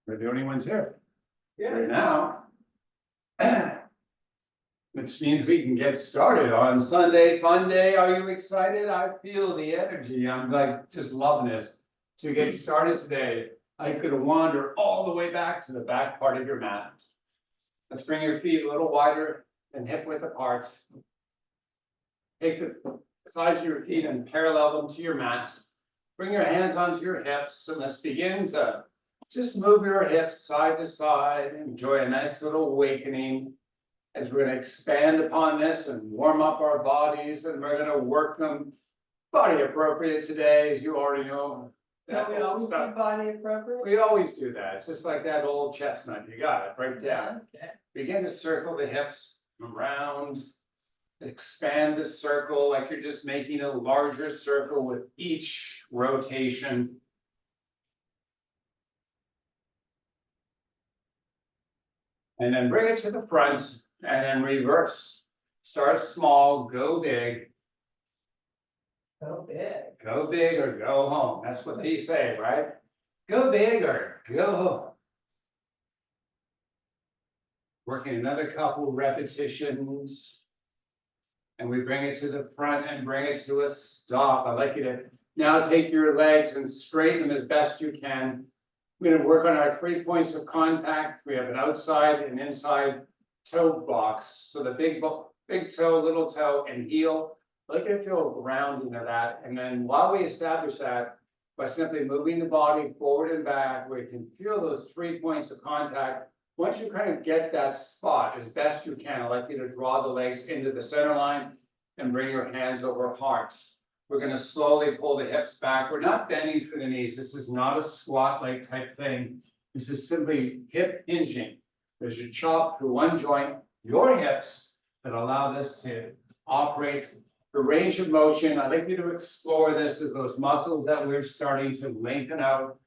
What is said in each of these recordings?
We're the only ones here. Yeah. Right now. Which means we can get started on Sunday, fun day. Are you excited? I feel the energy. I'm like just loving this. To get started today, I could wander all the way back to the back part of your mat. Let's bring your feet a little wider and hip width apart. Take the sides of your feet and parallel them to your mat. Bring your hands onto your hips and let's begin to just move your hips side to side. Enjoy a nice little awakening as we're going to expand upon this and warm up our bodies, and we're going to work them body appropriate today, as you already know. Don't we always do body appropriate? We always do that. It's just like that old chestnut. You got it right down. Okay. Begin to circle the hips around. Expand the circle like you're just making a larger circle with each rotation. And then bring it to the front and then reverse. Start small, go big. So big. Go big or go home. That's what they say, right? Go big or go home. Working another couple repetitions. And we bring it to the front and bring it to a stop. I'd like you to now take your legs and straighten them as best you can. We're going to work on our 3 points of contact. We have an outside and inside toe box. So the big toe, little toe, and heel. I'd like you to feel a grounding of that. And then while we establish that, by simply moving the body forward and back, we can feel those 3 points of contact. Once you kind of get that spot as best you can, I'd like you to draw the legs into the center line and bring your hands over hearts. We're going to slowly pull the hips back. We're not bending through the knees. This is not a squat-like type thing. This is simply hip hinging. There's your chop through one joint, your hips, that allow this to operate. The range of motion, I'd like you to explore this as those muscles that we're starting to lengthen out,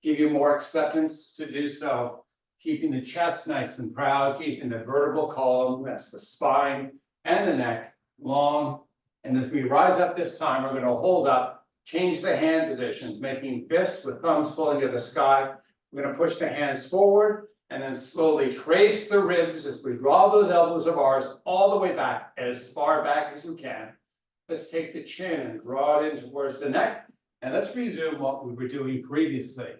give you more acceptance to do so. Keeping the chest nice and proud, keeping the vertebral column, that's the spine and the neck, long. And as we rise up this time, we're going to hold up, change the hand positions, making fists with thumbs pulling to the sky. We're going to push the hands forward and then slowly trace the ribs as we draw those elbows of ours all the way back, as far back as you can. Let's take the chin and draw it in towards the neck. And let's resume what we were doing previously.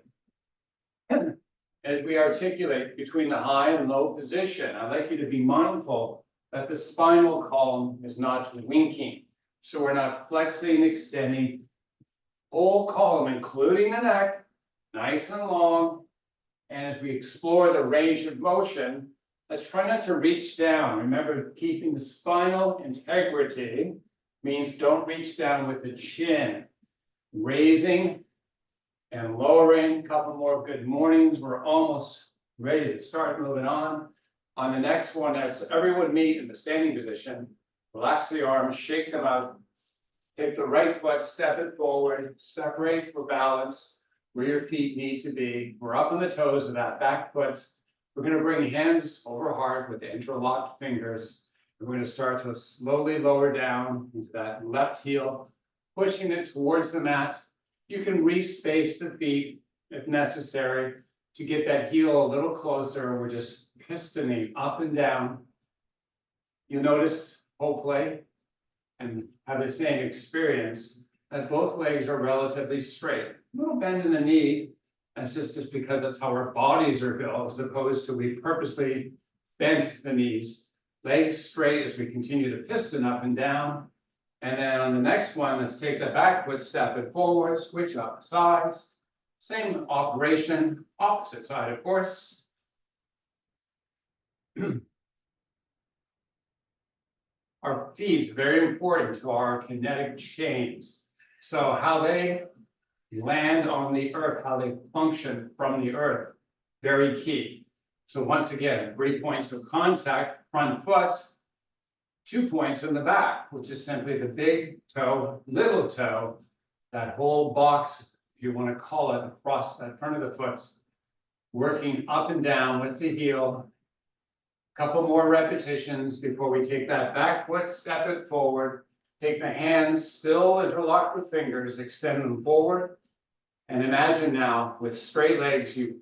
As we articulate between the high and low position, I'd like you to be mindful that the spinal column is not winking. So we're not flexing, extending. Whole column, including the neck, nice and long. And as we explore the range of motion, let's try not to reach down. Remember, keeping the spinal integrity means don't reach down with the chin. Raising and lowering. A couple more good mornings. We're almost ready to start moving on. On the next one, as everyone meet in the standing position, relax the arms, shake them out. Take the right foot, step it forward, separate for balance where your feet need to be. We're up on the toes with that back foot. We're going to bring hands over heart with the interlocked fingers. We're going to start to slowly lower down into that left heel, pushing it towards the mat. You can respace the feet if necessary to get that heel a little closer. We're just pistoning up and down. You'll notice, hopefully, and have the same experience, that both legs are relatively straight. A little bend in the knee, that's just because that's how our bodies are built, as opposed to we purposely bent the knees. Legs straight as we continue to piston up and down. And then on the next one, let's take the back foot, step it forward, switch up the sides. Same operation, opposite side, of course. Our feet, very important to our kinetic chains. So how they land on the earth, how they function from the earth, very key. So once again, 3 points of contact, front foot, 2 points in the back, which is simply the big toe, little toe, that whole box, if you want to call it, across that front of the foot, working up and down with the heel. Couple more repetitions before we take that back foot, step it forward, take the hands still interlocked with fingers, extend them forward. And imagine now with straight legs, you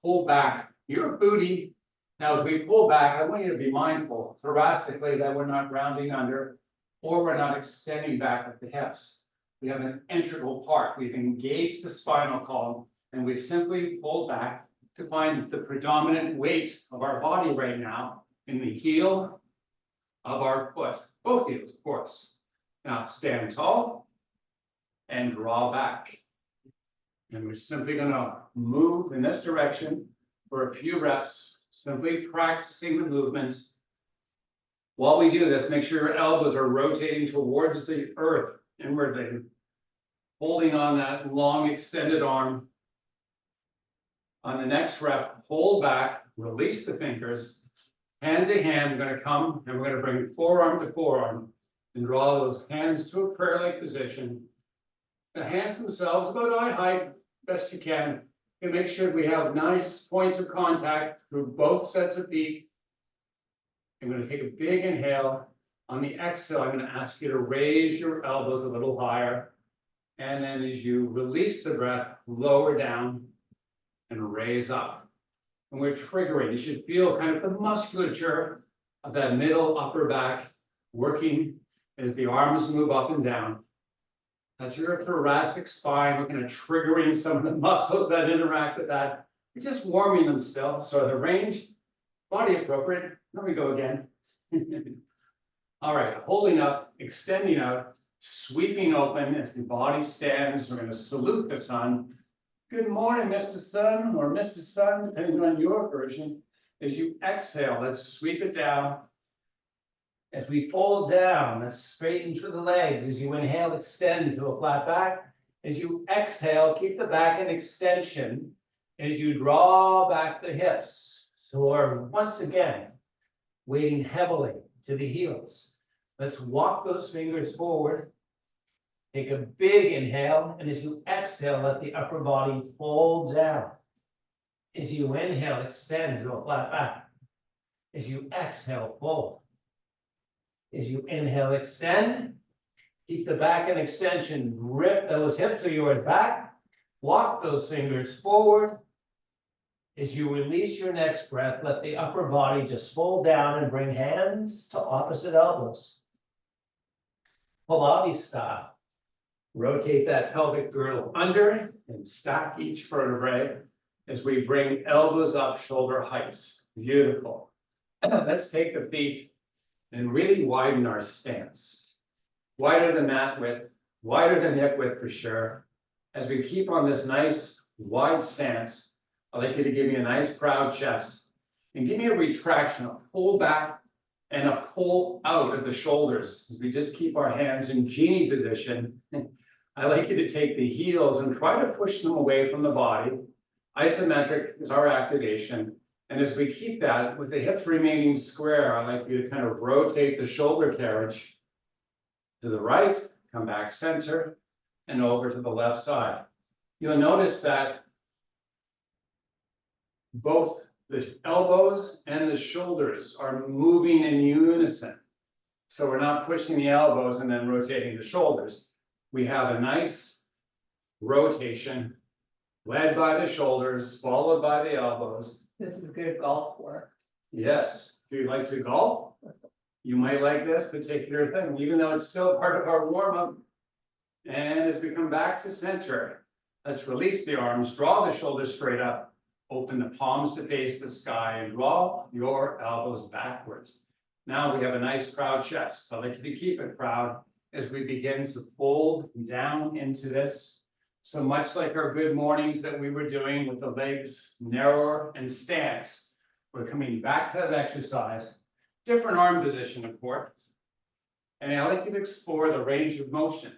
pull back your booty. Now, as we pull back, I want you to be mindful thoracically that we're not rounding under or we're not extending back at the hips. We have an integral part. We've engaged the spinal column and we've simply pulled back to find the predominant weight of our body right now in the heel of our foot, both heels, of course. Now stand tall and draw back. And we're simply gonna move in this direction for a few reps, simply practicing the movement. While we do this, make sure your elbows are rotating towards the earth inwardly, holding on that long extended arm. On the next rep, hold back, release the fingers, hand to hand. We're going to come and we're going to bring forearm to forearm and draw those hands to a prayer-like position. The hands themselves about eye height, best you can. And make sure we have nice points of contact through both sets of feet. I'm going to take a big inhale. On the exhale, I'm going to ask you to raise your elbows a little higher. And then as you release the breath, lower down and raise up. And we're triggering. You should feel kind of the musculature of that middle upper back working as the arms move up and down. That's your thoracic spine. We're kind of triggering some of the muscles that interact with that. We're just warming them still. So the range, body appropriate. There we go again. All right, holding up, extending out, sweeping open as the body stands. We're going to salute the sun. Good morning, Mr. Sun or Mrs. Sun, depending on your version. As you exhale, let's sweep it down. As we fold down, let's straighten through the legs. As you inhale, extend to a flat back. As you exhale, keep the back in extension. As you draw back the hips. So we're once again weighting heavily to the heels. Let's walk those fingers forward. Take a big inhale, and as you exhale, let the upper body fold down. As you inhale, extend to a flat back. As you exhale, fold. As you inhale, extend. Keep the back in extension. Grip those hips of yours back. Walk those fingers forward. As you release your next breath, let the upper body just fold down and bring hands to opposite elbows. Pilates style. Rotate that pelvic girdle under and stack each vertebrae as we bring elbows up, shoulder heights. Beautiful. Let's take the feet and really widen our stance. Wider than mat width, wider than hip width for sure. As we keep on this nice wide stance, I'd like you to give me a nice proud chest and give me a retraction, a pull back and a pull out of the shoulders. As we just keep our hands in genie position. I like you to take the heels and try to push them away from the body. Isometric is our activation. And as we keep that with the hips remaining square, I like you to kind of rotate the shoulder carriage to the right, come back center, and over to the left side. You'll notice that both the elbows and the shoulders are moving in unison. So we're not pushing the elbows and then rotating the shoulders. We have a nice rotation led by the shoulders, followed by the elbows. This is good golf work. Yes, if you like to golf, you might like this particular thing, even though it's still part of our warm-up. And as we come back to center, let's release the arms, draw the shoulders straight up, open the palms to face the sky, and draw your elbows backwards. Now we have a nice proud chest. I'd like you to keep it proud as we begin to fold down into this. So much like our good mornings that we were doing with the legs narrower and stance, we're coming back to that exercise. Different arm position, of course. And I'd like you to explore the range of motion.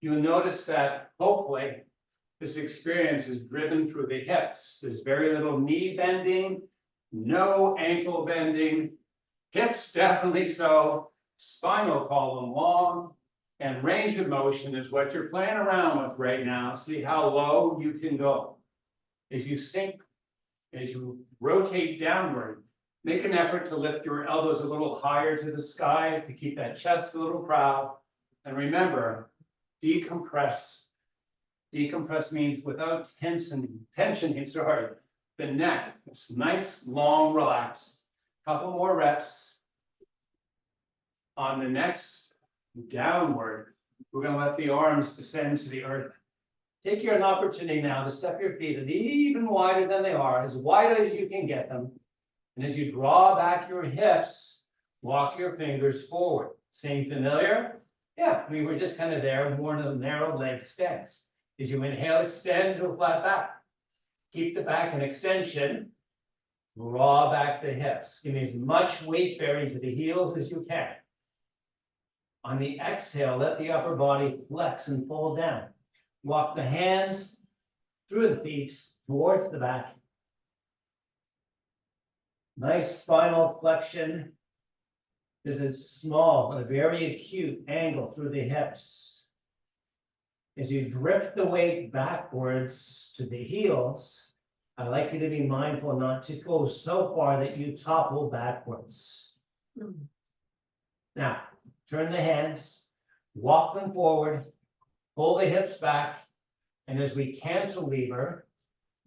You'll notice that hopefully this experience is driven through the hips. There's very little knee bending, no ankle bending, hips definitely so, spinal column long, and range of motion is what you're playing around with right now. See how low you can go. As you sink, as you rotate downward, make an effort to lift your elbows a little higher to the sky to keep that chest a little proud. And remember, decompress. Decompress means without tensioning, the neck. It's nice, long, relaxed. Couple more reps. On the next downward, we're going to let the arms descend to the earth. Take an opportunity now to step your feet even wider than they are, as wide as you can get them. And as you draw back your hips, walk your fingers forward. Seem familiar? Yeah, we were just kind of there, more in a narrow leg stance. As you inhale, extend to a flat back. Keep the back in extension. Draw back the hips. Give me as much weight bearing to the heels as you can. On the exhale, let the upper body flex and fold down. Walk the hands through the feet towards the back. Nice spinal flexion. There's a small, a very acute angle through the hips. As you drift the weight backwards to the heels, I'd like you to be mindful not to go so far that you topple backwards. Now, turn the hands, walk them forward, pull the hips back, and as we cantilever,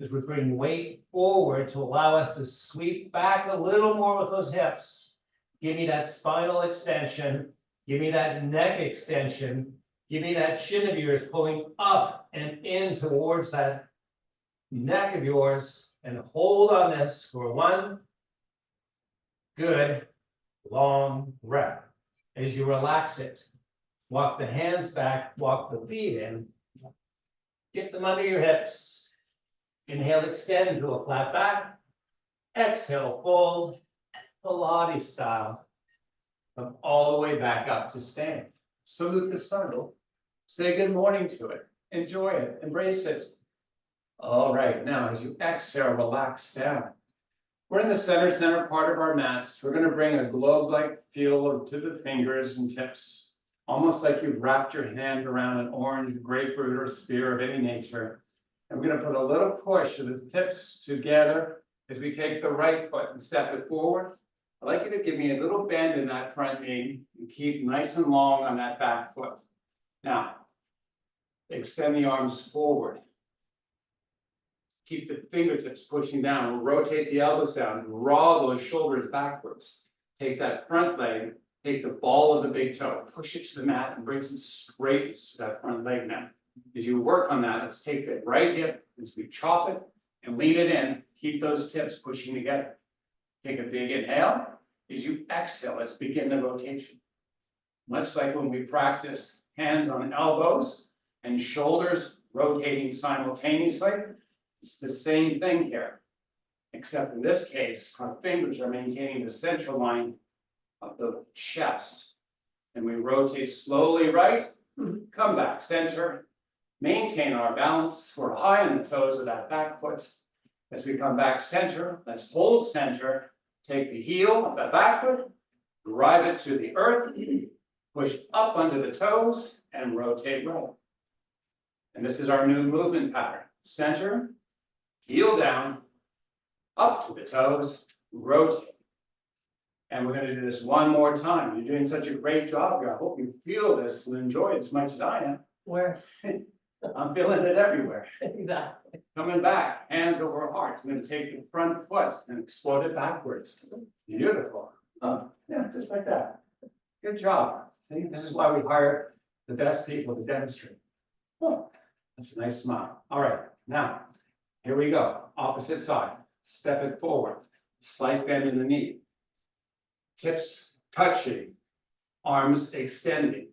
as we bring weight forward to allow us to sweep back a little more with those hips. Give me that spinal extension, give me that neck extension, give me that chin of yours pulling up and in towards that neck of yours, and hold on this for one good long breath. As you relax it, walk the hands back, walk the feet in, get them under your hips. Inhale, extend to a flat back. Exhale, fold, Pilates style. Come all the way back up to stand. Salute the sun. Say good morning to it. Enjoy it. Embrace it. All right, now as you exhale, relax down. We're in the center part of our mats. We're going to bring a globe-like feel to the fingers and tips, almost like you've wrapped your hand around an orange, grapefruit, or spear of any nature. And we're going to put a little push of the tips together as we take the right foot and step it forward. I'd like you to give me a little bend in that front knee and keep nice and long on that back foot. Now, extend the arms forward. Keep the fingertips pushing down. We'll rotate the elbows down. Draw those shoulders backwards. Take that front leg. Take the ball of the big toe. Push it to the mat and bring some straightness to that front leg now. As you work on that, let's take the right hip as we chop it and lean it in. Keep those tips pushing together. Take a big inhale. As you exhale, let's begin the rotation. Much like when we practiced hands on elbows and shoulders rotating simultaneously. It's the same thing here, except in this case, our fingers are maintaining the central line of the chest. And we rotate slowly right, come back center, maintain our balance. We're high on the toes of that back foot. As we come back center, let's hold center, take the heel of the back foot, drive it to the earth, push up under the toes, and rotate right. And this is our new movement pattern. Center, heel down, up to the toes, rotate. And we're going to do this one more time. You're doing such a great job here. I hope you feel this and enjoy it as much as I am. Where? I'm feeling it everywhere. Exactly. Coming back, hands over heart. I'm going to take the front foot and explode it backwards. Beautiful. Yeah, just like that. Good job. See, this is why we hire the best people to demonstrate. Oh, that's a nice smile. All right, now, here we go. Opposite side. Step it forward. Slight bend in the knee. Tips touching. Arms extending.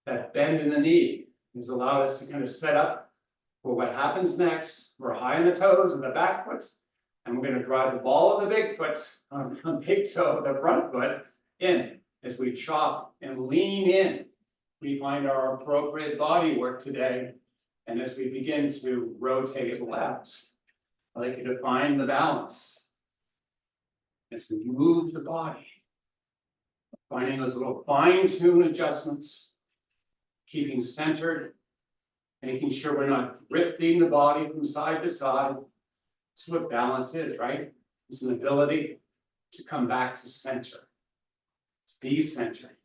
That bend in the knee has allowed us to kind of set up for what happens next. We're high on the toes of the back foot. And we're going to drive the ball of the big foot, big toe, the front foot, in as we chop and lean in. We find our appropriate body work today. And as we begin to rotate left, I'd like you to find the balance. As we move the body, finding those little fine-tune adjustments, keeping centered, making sure we're not drifting the body from side to side. That's what balance is, right? It's an ability to come back to center, to be centered,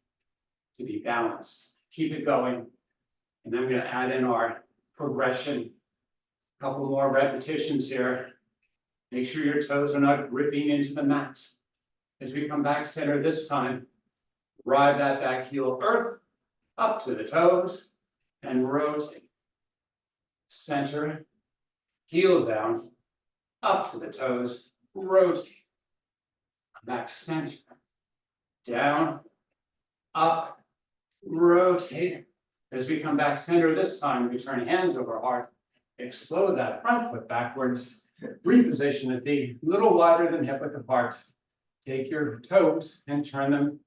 to be balanced. Keep it going. And then I'm going to add in our progression. A couple more repetitions here. Make sure your toes are not gripping into the mat. As we come back center this time, ride that back heel earth up to the toes and rotate. Center, heel down, up to the toes, rotate. Back center, down, up, rotate. As we come back center this time, we turn hands over heart, explode that front foot backwards, reposition the feet a little wider than hip width apart. Take your toes and turn them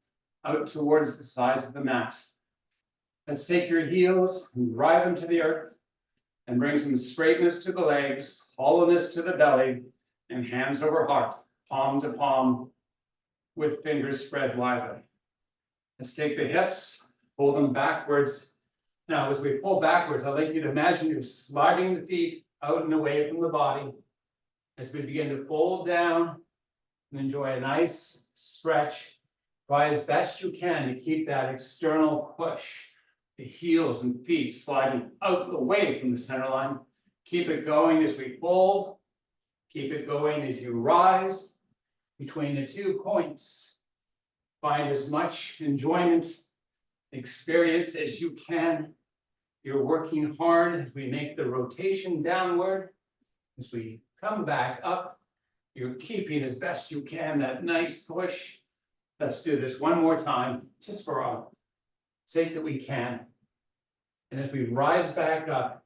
out towards the sides of the mat. Let's take your heels and drive them to the earth and bring some straightness to the legs, hollowness to the belly, and hands over heart, palm to palm, with fingers spread widely. Let's take the hips, pull them backwards. Now, as we pull backwards, I'd like you to imagine you're sliding the feet out and away from the body as we begin to fold down and enjoy a nice stretch. Try as best you can to keep that external push, the heels and feet sliding out away from the center line. Keep it going as we fold. Keep it going as you rise. Between the 2 points, find as much enjoyment, experience as you can. You're working hard as we make the rotation downward. As we come back up, you're keeping as best you can that nice push. Let's do this one more time, just for our sake that we can. And as we rise back up,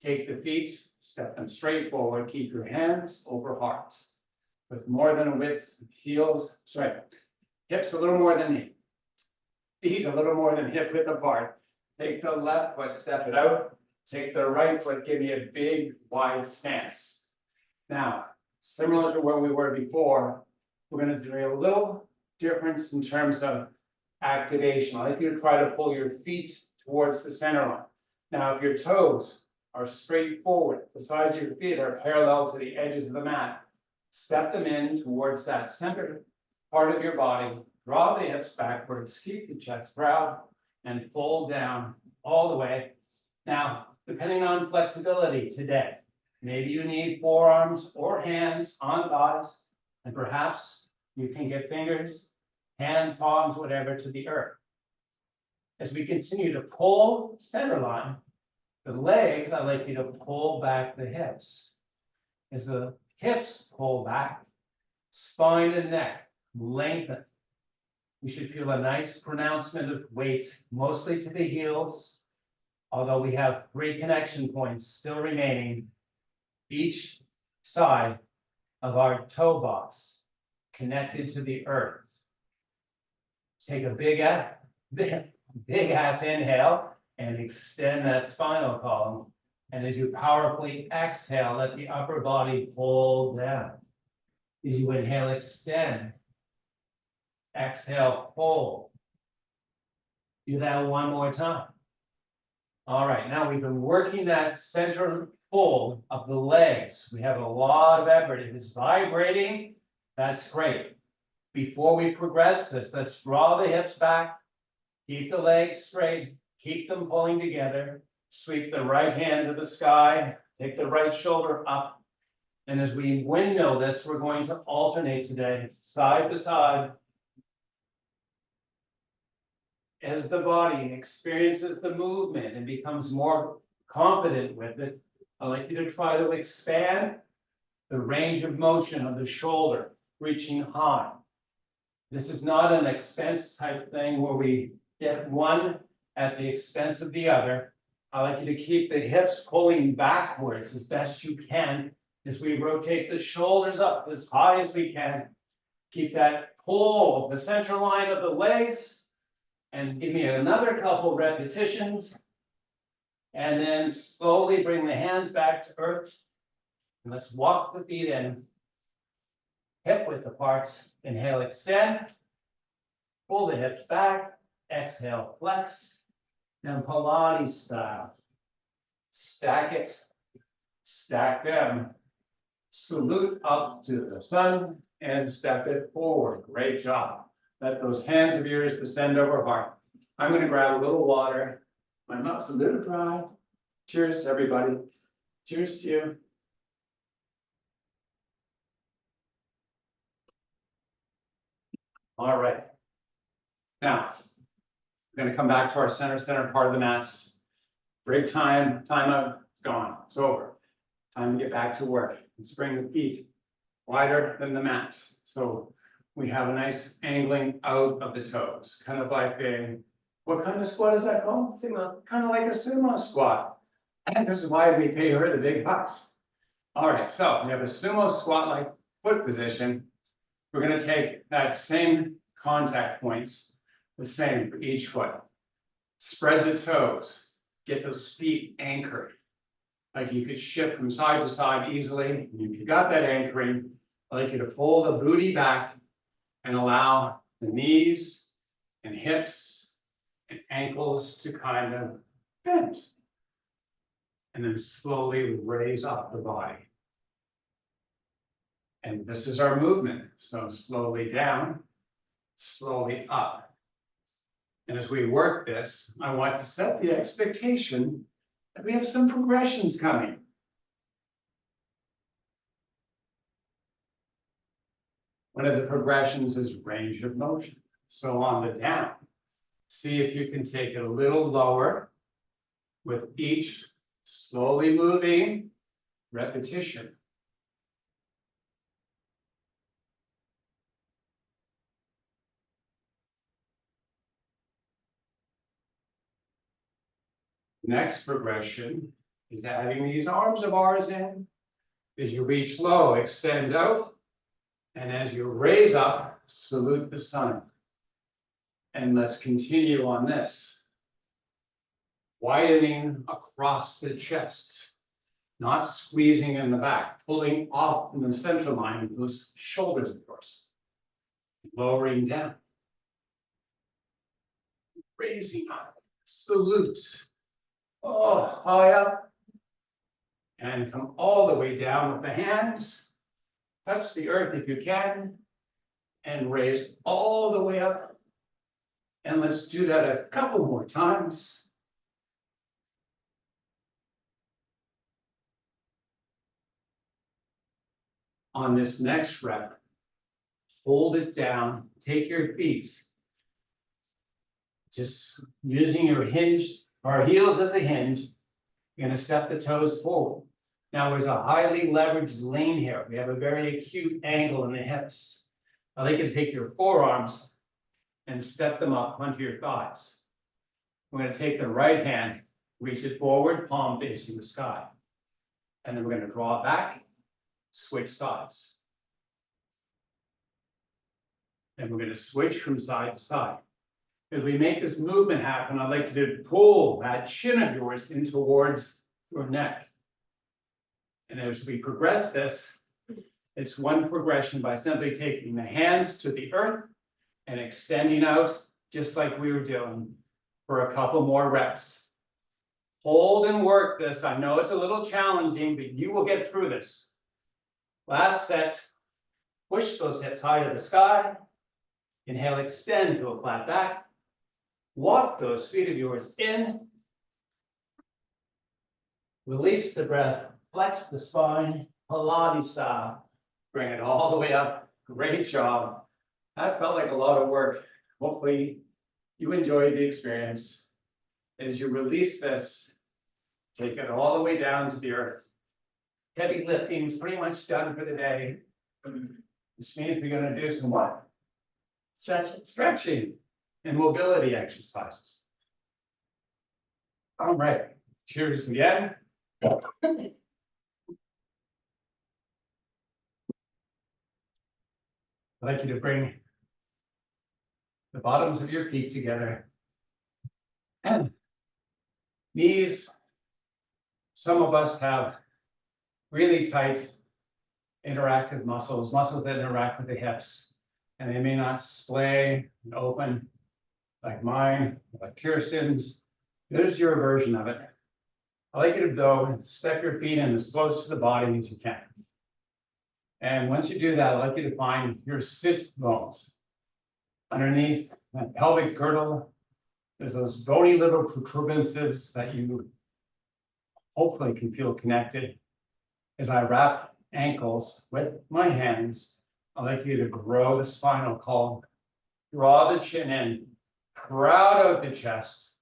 take the feet, step them straight forward, keep your hands over hearts. With more than a width, heels, sorry, hips a little more than feet, a little more than hip width apart. Take the left foot, step it out. Take the right foot, give me a big wide stance. Now, similar to where we were before, we're going to do a little difference in terms of activation. I'd like you to try to pull your feet towards the center line. Now, if your toes are straight forward, the sides of your feet are parallel to the edges of the mat, step them in towards that center part of your body. Draw the hips backwards, keep the chest proud, and fold down all the way. Now, depending on flexibility today, maybe you need forearms or hands on thighs, and perhaps you can get fingers, hands, palms, whatever, to the earth. As we continue to pull center line, the legs, I'd like you to pull back the hips. As the hips pull back, spine and neck lengthen. You should feel a nice pronouncement of weight, mostly to the heels, although we have 3 connection points still remaining, each side of our toe box connected to the earth. Take a big ass inhale and extend that spinal column. And as you powerfully exhale, let the upper body fold down. As you inhale, extend. Exhale, fold. Do that one more time. All right, now we've been working that center fold of the legs. We have a lot of effort. It is vibrating. That's great. Before we progress this, let's draw the hips back. Keep the legs straight. Keep them pulling together. Sweep the right hand to the sky. Take the right shoulder up. And as we windmill this, we're going to alternate today, side to side. As the body experiences the movement and becomes more confident with it, I'd like you to try to expand the range of motion of the shoulder, reaching high. This is not an expense type thing where we get one at the expense of the other. I'd like you to keep the hips pulling backwards as best you can as we rotate the shoulders up as high as we can. Keep that pull of the center line of the legs. And give me another couple repetitions. And then slowly bring the hands back to earth. And let's walk the feet in. Hip width apart. Inhale, extend. Pull the hips back. Exhale, flex. And Pilates style. Stack it. Stack them. Salute up to the sun and step it forward. Great job. Let those hands of yours descend over heart. I'm going to grab a little water. My mouth's a little dry. Cheers, everybody. Cheers to you. All right. Now, we're gonna come back to our center part of the mats. Break time, timeout, gone, it's over. Time to get back to work. Let's bring the feet wider than the mat. So we have a nice angling out of the toes, kind of like a, what kind of squat is that called? Sumo. Kind of like a sumo squat. And this is why we pay her the big bucks. All right, so we have a sumo squat-like foot position. We're gonna take that same contact points, the same for each foot. Spread the toes, get those feet anchored. Like you could shift from side to side easily. And if you got that anchoring, I'd like you to pull the booty back and allow the knees and hips and ankles to kind of bend. And then slowly raise up the body. And this is our movement. So slowly down, slowly up. And as we work this, I want to set the expectation that we have some progressions coming. One of the progressions is range of motion. So on the down, see if you can take it a little lower with each slowly moving repetition. Next progression is adding these arms of ours in. As you reach low, extend out. And as you raise up, salute the sun. And let's continue on this. Widening across the chest, not squeezing in the back, pulling off in the center line of those shoulders, of course. Lowering down. Raising up, salute. Oh, high up. And come all the way down with the hands. Touch the earth if you can. And raise all the way up. And let's do that a couple more times. On this next rep, hold it down, take your feet. Just using your hinge, our heels as a hinge, you're gonna step the toes forward. Now there's a highly leveraged lean here. We have a very acute angle in the hips. I'd like you to take your forearms and step them up onto your thighs. We're gonna take the right hand, reach it forward, palm facing the sky. And then we're gonna draw it back, switch sides. And we're gonna switch from side to side. As we make this movement happen, I'd like you to pull that chin of yours in towards your neck. And as we progress this, it's one progression by simply taking the hands to the earth and extending out, just like we were doing, for a couple more reps. Hold and work this. I know it's a little challenging, but you will get through this. Last set, push those hips high to the sky. Inhale, extend to a flat back. Walk those feet of yours in. Release the breath, flex the spine, Pilates style. Bring it all the way up. Great job. That felt like a lot of work. Hopefully you enjoyed the experience. As you release this, take it all the way down to the earth. Heavy lifting is pretty much done for the day. Which means we're going to do some what? Stretching and mobility exercises. All right. Cheers again. I'd like you to bring the bottoms of your feet together. Knees, some of us have really tight interactive muscles that interact with the hips, and they may not splay and open like mine, like Kirsten's. There's your version of it. I like you to go step your feet in as close to the body as you can. And once you do that, I'd like you to find your sit bones. Underneath that pelvic girdle, there's those bony little protuberances that you hopefully can feel connected. As I wrap ankles with my hands, I'd like you to grow the spinal column Draw the chin in, crowd out the chest,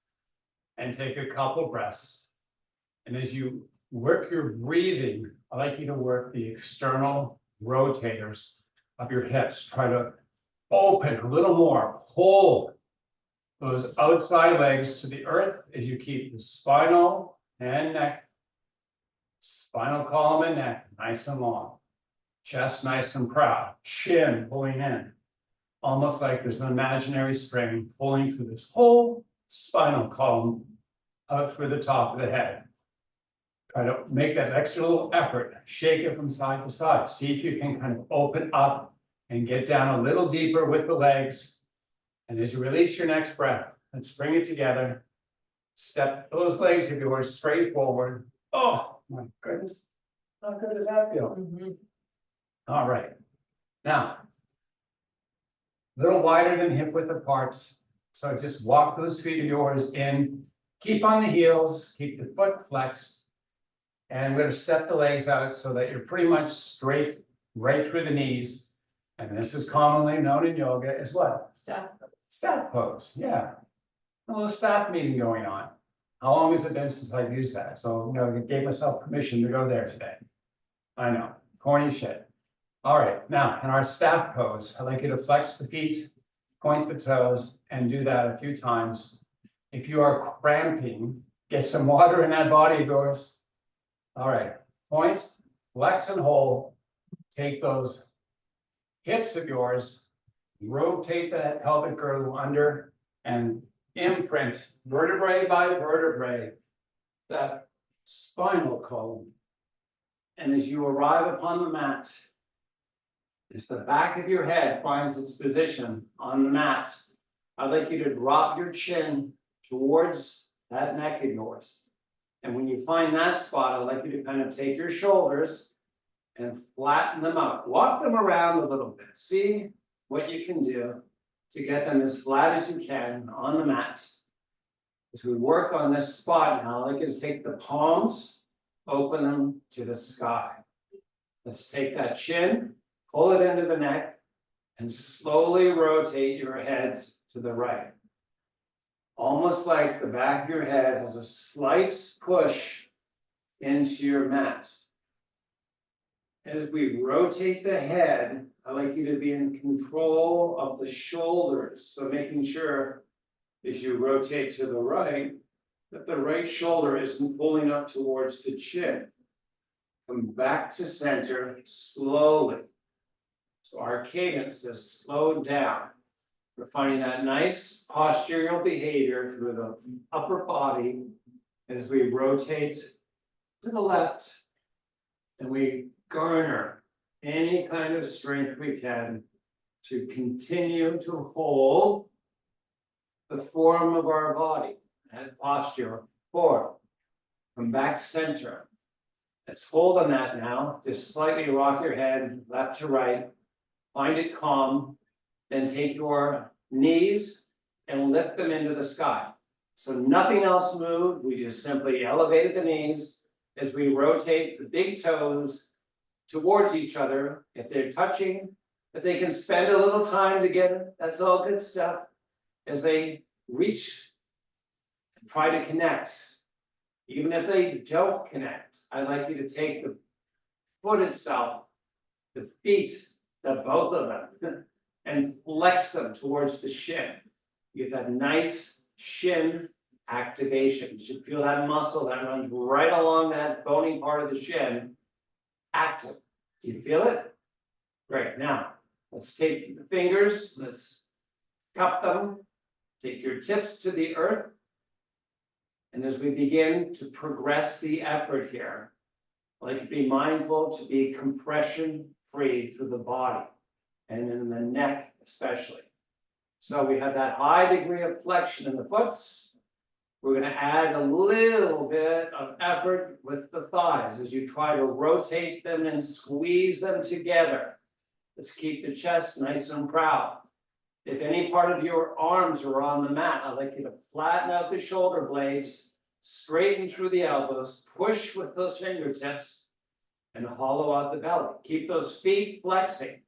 and take a couple breaths. And as you work your breathing, I'd like you to work the external rotators of your hips. Try to open a little more, pull those outside legs to the earth as you keep the spinal and neck, spinal column and neck nice and long. Chest nice and proud, chin pulling in. Almost like there's an imaginary string pulling through this whole spinal column out through the top of the head. Try to make that extra little effort, shake it from side to side. See if you can kind of open up and get down a little deeper with the legs. And as you release your next breath, let's bring it together. Step those legs of yours straight forward. Oh my goodness, how good does that feel? All right, now, a little wider than hip width apart. So just walk those feet of yours in, keep on the heels, keep the foot flexed. And we're going to step the legs out so that you're pretty much straight right through the knees. And this is commonly known in yoga as what? Staff. Staff pose, yeah. A little staff meeting going on. How long has it been since I've used that? So, I gave myself permission to go there today. I know, corny shit. All right, now in our staff pose, I'd like you to flex the feet, point the toes, and do that a few times. If you are cramping, get some water in that body of yours. All right, point, flex and hold. Take those hips of yours, rotate that pelvic girdle under, and imprint vertebrae by vertebrae that spinal column. And as you arrive upon the mat, if the back of your head finds its position on the mat, I'd like you to drop your chin towards that neck of yours. And when you find that spot, I'd like you to kind of take your shoulders and flatten them out. Walk them around a little bit. See what you can do to get them as flat as you can on the mat. As we work on this spot now, I'd like you to take the palms, open them to the sky. Let's take that chin, pull it into the neck, and slowly rotate your head to the right. Almost like the back of your head has a slight push into your mat. As we rotate the head, I'd like you to be in control of the shoulders. So making sure as you rotate to the right, that the right shoulder isn't pulling up towards the chin. Come back to center slowly. So our cadence is slowed down. We're finding that nice postural behavior through the upper body as we rotate to the left and we garner any kind of strength we can to continue to hold the form of our body, that posture forward. Come back center. Let's hold on that now. Just slightly rock your head left to right. Find it calm. Then take your knees and lift them into the sky. So nothing else moved. We just simply elevated the knees as we rotate the big toes towards each other. If they're touching, if they can spend a little time together, that's all good stuff. As they reach and try to connect, even if they don't connect, I'd like you to take the foot itself, the feet, both of them, and flex them towards the shin. You get that nice shin activation. You should feel that muscle that runs right along that bony part of the shin active. Do you feel it? Great. Now, let's take the fingers, let's cup them, take your tips to the earth. And as we begin to progress the effort here, I'd like you to be mindful to be compression free through the body and in the neck especially. So we have that high degree of flexion in the foot. We're going to add a little bit of effort with the thighs as you try to rotate them and squeeze them together. Let's keep the chest nice and proud. If any part of your arms are on the mat, I'd like you to flatten out the shoulder blades, straighten through the elbows, push with those fingertips, and hollow out the belly. Keep those feet flexing.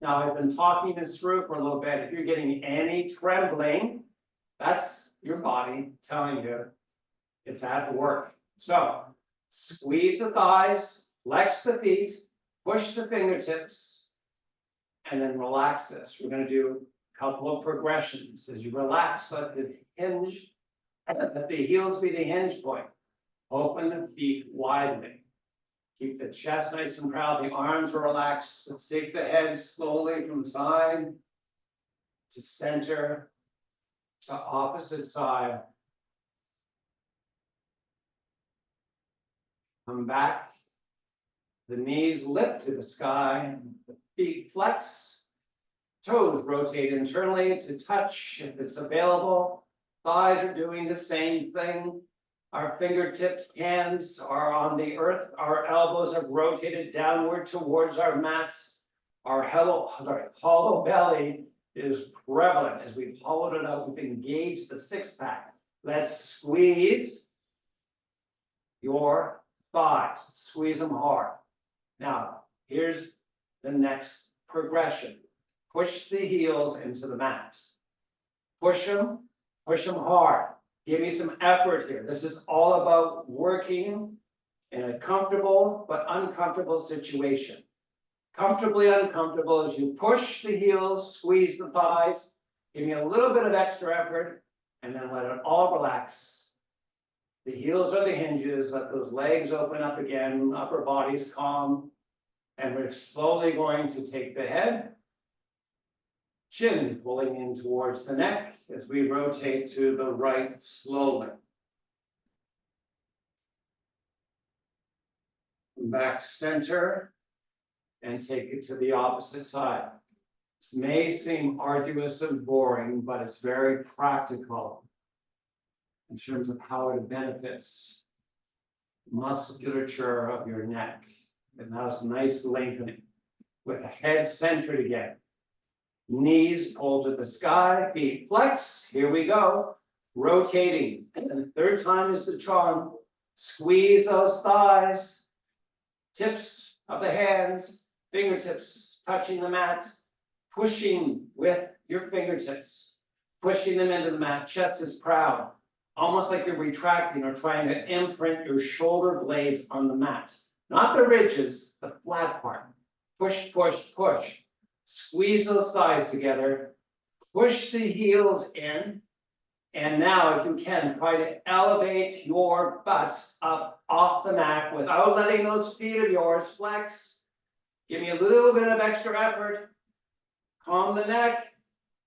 Now, I've been talking this through for a little bit. If you're getting any trembling, that's your body telling you it's at work. So squeeze the thighs, flex the feet, push the fingertips, and then relax this. We're going to do a couple of progressions. As you relax, let the heels be the hinge point. Open the feet widely. Keep the chest nice and proud. The arms are relaxed. Let's take the head slowly from side to center to opposite side. Come back. The knees lift to the sky. The feet flex. Toes rotate internally to touch if it's available. Thighs are doing the same thing. Our fingertips, hands are on the earth. Our elbows have rotated downward towards our mats. Our hollow belly is prevalent. As we've hollowed it out, we've engaged the six pack. Let's squeeze your thighs. Squeeze them hard. Now, here's the next progression. Push the heels into the mat. Push them hard. Give me some effort here. This is all about working in a comfortable but uncomfortable situation. Comfortably uncomfortable as you push the heels, squeeze the thighs, give me a little bit of extra effort, and then let it all relax. The heels are the hinges. Let those legs open up again, upper body's calm. And we're slowly going to take the head, chin pulling in towards the neck as we rotate to the right slowly. Back center and take it to the opposite side. This may seem arduous and boring, but it's very practical in terms of how it benefits the musculature of your neck. And that's nice lengthening with the head centered again. Knees pull to the sky, feet flex. Here we go. Rotating. And the third time is the charm. Squeeze those thighs. Tips of the hands, fingertips touching the mat. Pushing with your fingertips. Pushing them into the mat. Chest is proud. Almost like you're retracting or trying to imprint your shoulder blades on the mat. Not the ridges, the flat part. Push, push, push. Squeeze those thighs together. Push the heels in. And now, if you can, try to elevate your butt up off the mat without letting those feet of yours flex. Give me a little bit of extra effort. Calm the neck.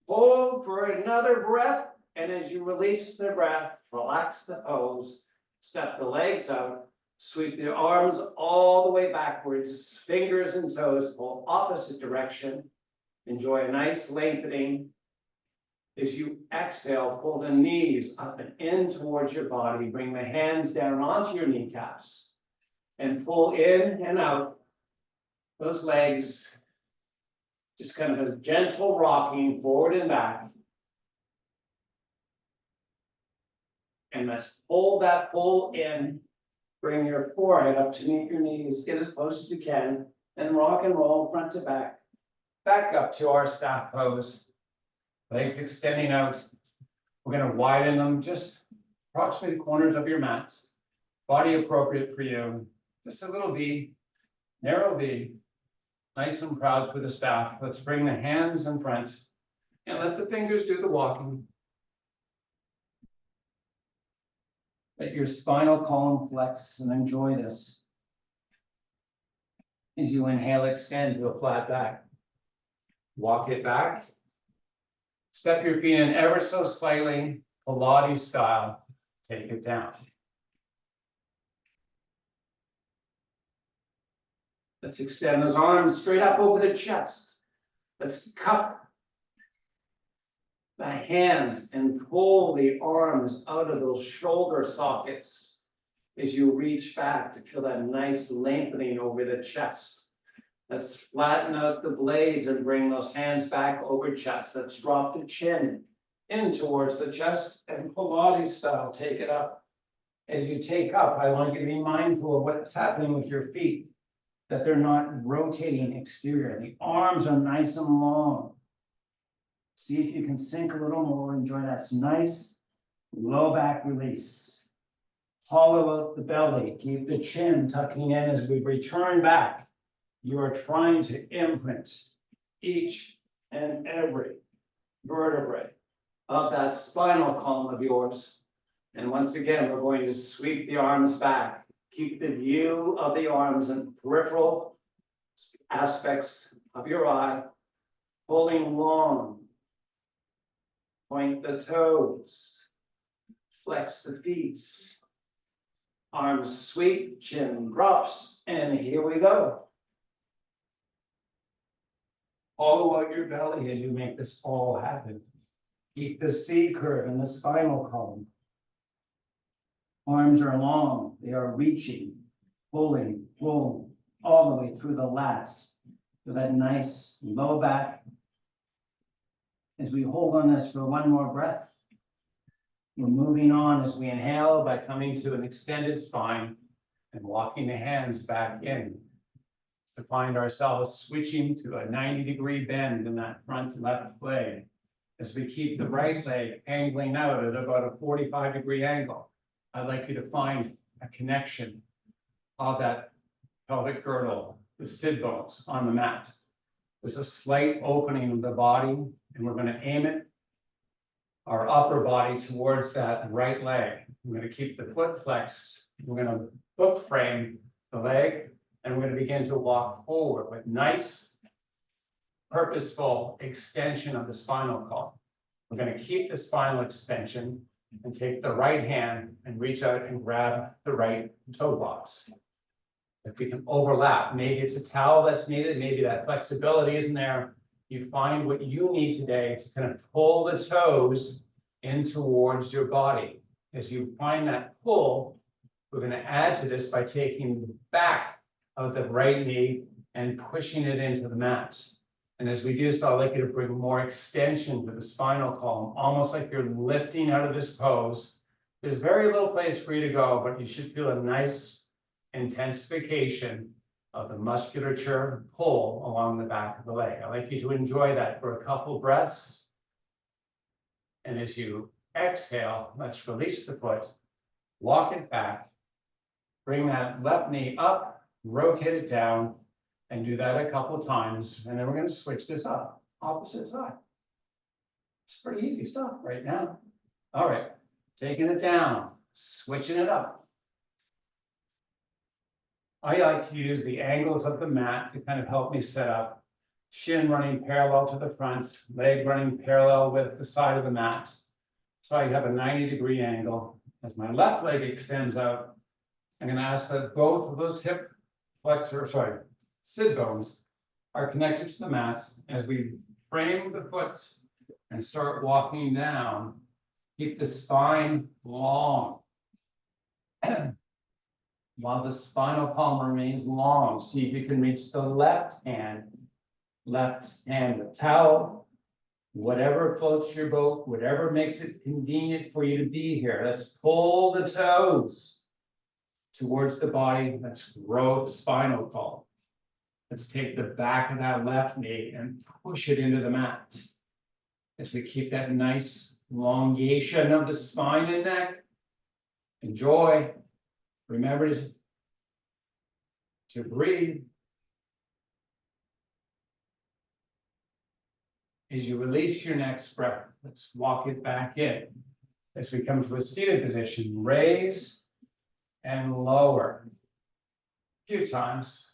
Hold for another breath. And as you release the breath, relax the pose. Step the legs out. Sweep the arms all the way backwards. Fingers and toes pull opposite direction. Enjoy a nice lengthening. As you exhale, pull the knees up and in towards your body. Bring the hands down onto your kneecaps. And pull in and out. Those legs, just kind of a gentle rocking forward and back. And let's hold that pull in. Bring your forehead up to meet your knees. Get as close as you can. And rock and roll front to back. Back up to our staff pose. Legs extending out. We're going to widen them just approximately the corners of your mat. Body appropriate for you. Just a little V. Narrow V. Nice and proud for the staff. Let's bring the hands in front. And let the fingers do the walking. Let your spinal column flex and enjoy this. As you inhale, extend to a flat back. Walk it back. Step your feet in ever so slightly, Pilates style. Take it down. Let's extend those arms straight up over the chest. Let's cup the hands and pull the arms out of those shoulder sockets as you reach back to feel that nice lengthening over the chest. Let's flatten out the blades and bring those hands back over chest. Let's drop the chin in towards the chest and Pilates style, take it up. As you take up, I want you to be mindful of what's happening with your feet. that they're not rotating exterior. The arms are nice and long. See if you can sink a little more. Enjoy that nice low back release. Hollow out the belly. Keep the chin tucking in as we return back. You are trying to imprint each and every vertebrae of that spinal column of yours. And once again, we're going to sweep the arms back. Keep the view of the arms and peripheral aspects of your eye, pulling long. Point the toes, flex the feet. Arms sweep, chin drops, and here we go. Hollow out your belly as you make this all happen. Keep the C curve in the spinal column. Arms are long, they are reaching, pulling, all the way through the lats. For that nice low back. As we hold on this for one more breath. We're moving on as we inhale by coming to an extended spine and walking the hands back in. To find ourselves switching to a 90-degree bend in that front left leg. As we keep the right leg angling out at about a 45-degree angle. I'd like you to find a connection of that pelvic girdle, the sit bones on the mat. There's a slight opening of the body, and we're going to aim it, our upper body, towards that right leg. We're going to keep the foot flexed. We're going to hook frame the leg, and we're going to begin to walk forward with nice, purposeful extension of the spinal column. We're going to keep the spinal extension and take the right hand and reach out and grab the right toe box. If we can overlap, maybe it's a towel that's needed, maybe that flexibility isn't there. You find what you need today to kind of pull the toes in towards your body. As you find that pull, we're going to add to this by taking the back of the right knee and pushing it into the mat. And as we do so, I'd like you to bring more extension to the spinal column, almost like you're lifting out of this pose. There's very little place for you to go, but you should feel a nice intensification of the musculature pull along the back of the leg. I'd like you to enjoy that for a couple breaths. And as you exhale, let's release the foot, walk it back, bring that left knee up, rotate it down, and do that a couple of times. And then we're going to switch this up, opposite side. It's pretty easy stuff right now. All right, taking it down, switching it up. I like to use the angles of the mat to kind of help me set up. Shin running parallel to the front, leg running parallel with the side of the mat. So I have a 90-degree angle. As my left leg extends out, I'm going to ask that both of those hip sit bones are connected to the mat. As we frame the foot and start walking down, keep the spine long. While the spinal column remains long, see if you can reach the left hand with towel, whatever floats your boat, whatever makes it convenient for you to be here. Let's pull the toes towards the body. Let's grow the spinal column. Let's take the back of that left knee and push it into the mat. As we keep that nice elongation of the spine and neck. Enjoy. Remember to breathe. As you release your next breath, let's walk it back in. As we come to a seated position, raise and lower. A few times.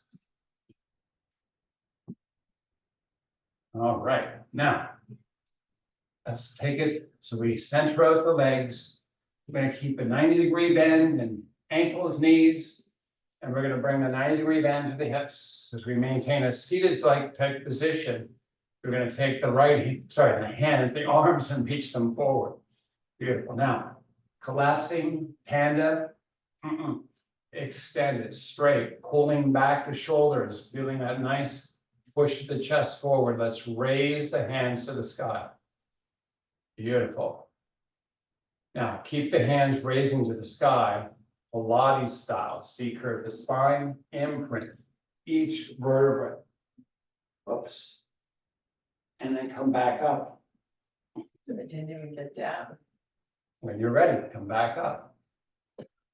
All right, now let's take it. So we center out the legs. We're going to keep a 90-degree bend and ankles, knees, and we're going to bring the 90-degree bend to the hips as we maintain a seated-like type position. We're going to take the hands, the arms, and reach them forward. Beautiful. Now, collapsing, panda, extend it straight, pulling back the shoulders, feeling that nice push the chest forward. Let's raise the hands to the sky. Beautiful. Now, keep the hands raising to the sky, Pilates style. C curve the spine, imprint each vertebrae. Oops. And then come back up. I didn't even get down. When you're ready, come back up.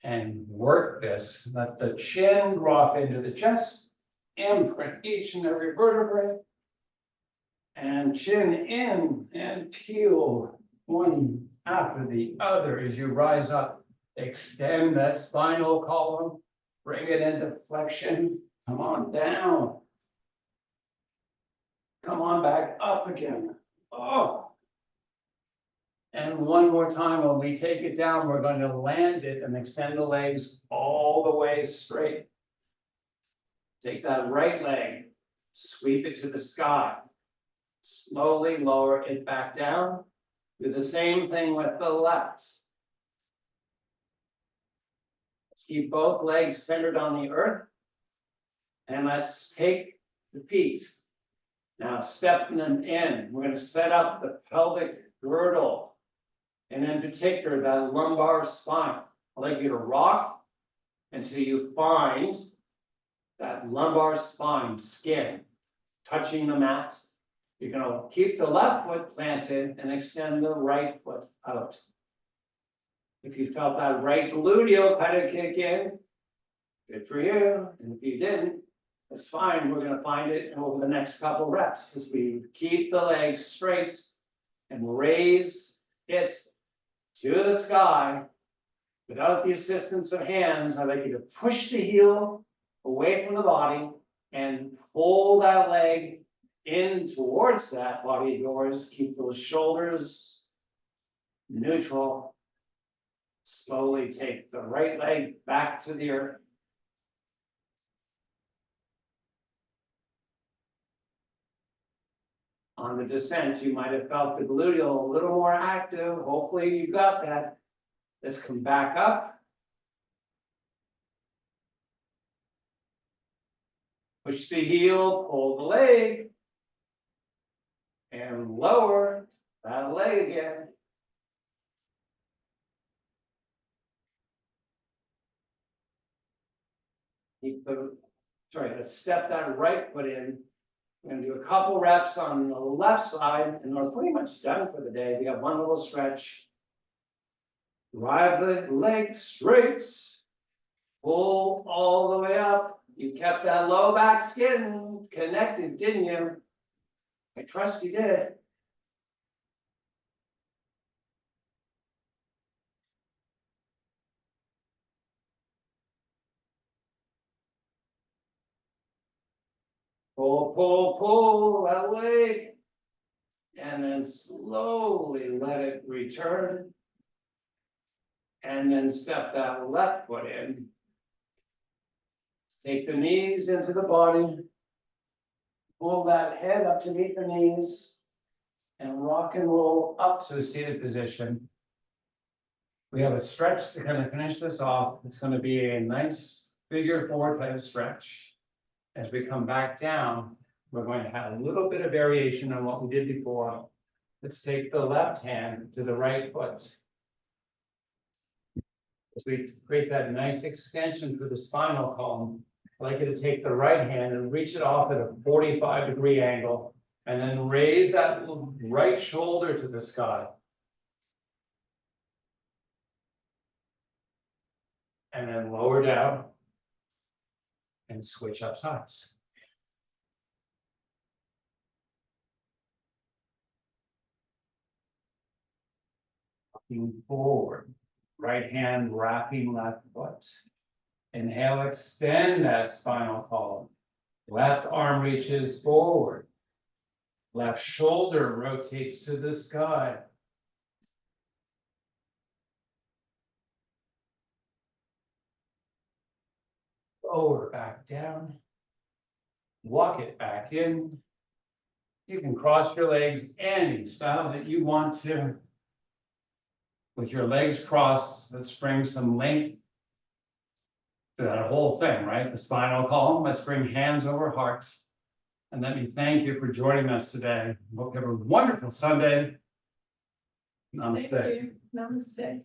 And work this, let the chin drop into the chest, imprint each and every vertebrae. And chin in and peel one after the other as you rise up. Extend that spinal column, bring it into flexion, come on down. Come on back up again. Oh. And one more time, when we take it down, we're going to land it and extend the legs all the way straight. Take that right leg, sweep it to the sky. Slowly lower it back down. Do the same thing with the left. Let's keep both legs centered on the earth. And let's take the feet. Now step them in. We're going to set up the pelvic girdle. And in particular, that lumbar spine. I'd like you to rock until you find that lumbar spine skin touching the mat. You're going to keep the left foot planted and extend the right foot out. If you felt that right gluteal kind of kick in, good for you. And if you didn't, that's fine. We're going to find it over the next couple reps as we keep the legs straight and raise it to the sky without the assistance of hands. I'd like you to push the heel away from the body and pull that leg in towards that body of yours. Keep those shoulders neutral. Slowly take the right leg back to the earth. On the descent, you might have felt the gluteal a little more active. Hopefully you got that. Let's come back up. Push the heel, pull the leg. And lower that leg again. Let's step that right foot in. We're going to do a couple reps on the left side, and we're pretty much done for the day. We got one little stretch. Drive the leg straight. Pull all the way up. You kept that low back skin connected, didn't you? I trust you did. Pull that leg. And then slowly let it return. And then step that left foot in. Take the knees into the body. Pull that head up to meet the knees. And rock and roll up to a seated position. We have a stretch to kind of finish this off. It's going to be a nice figure four type of stretch. As we come back down, we're going to have a little bit of variation on what we did before. Let's take the left hand to the right foot. As we create that nice extension through the spinal column, I'd like you to take the right hand and reach it off at a 45-degree angle, and then raise that right shoulder to the sky. And then lower down and switch up sides. Looking forward, right hand wrapping left foot. Inhale, extend that spinal column. Left arm reaches forward. Left shoulder rotates to the sky. Lower back down. Walk it back in. You can cross your legs any style that you want to. With your legs crossed, let's bring some length to that whole thing, right? The spinal column. Let's bring hands over hearts. And let me thank you for joining us today. Hope you have a wonderful Sunday. Namaste. Thank you. Namaste.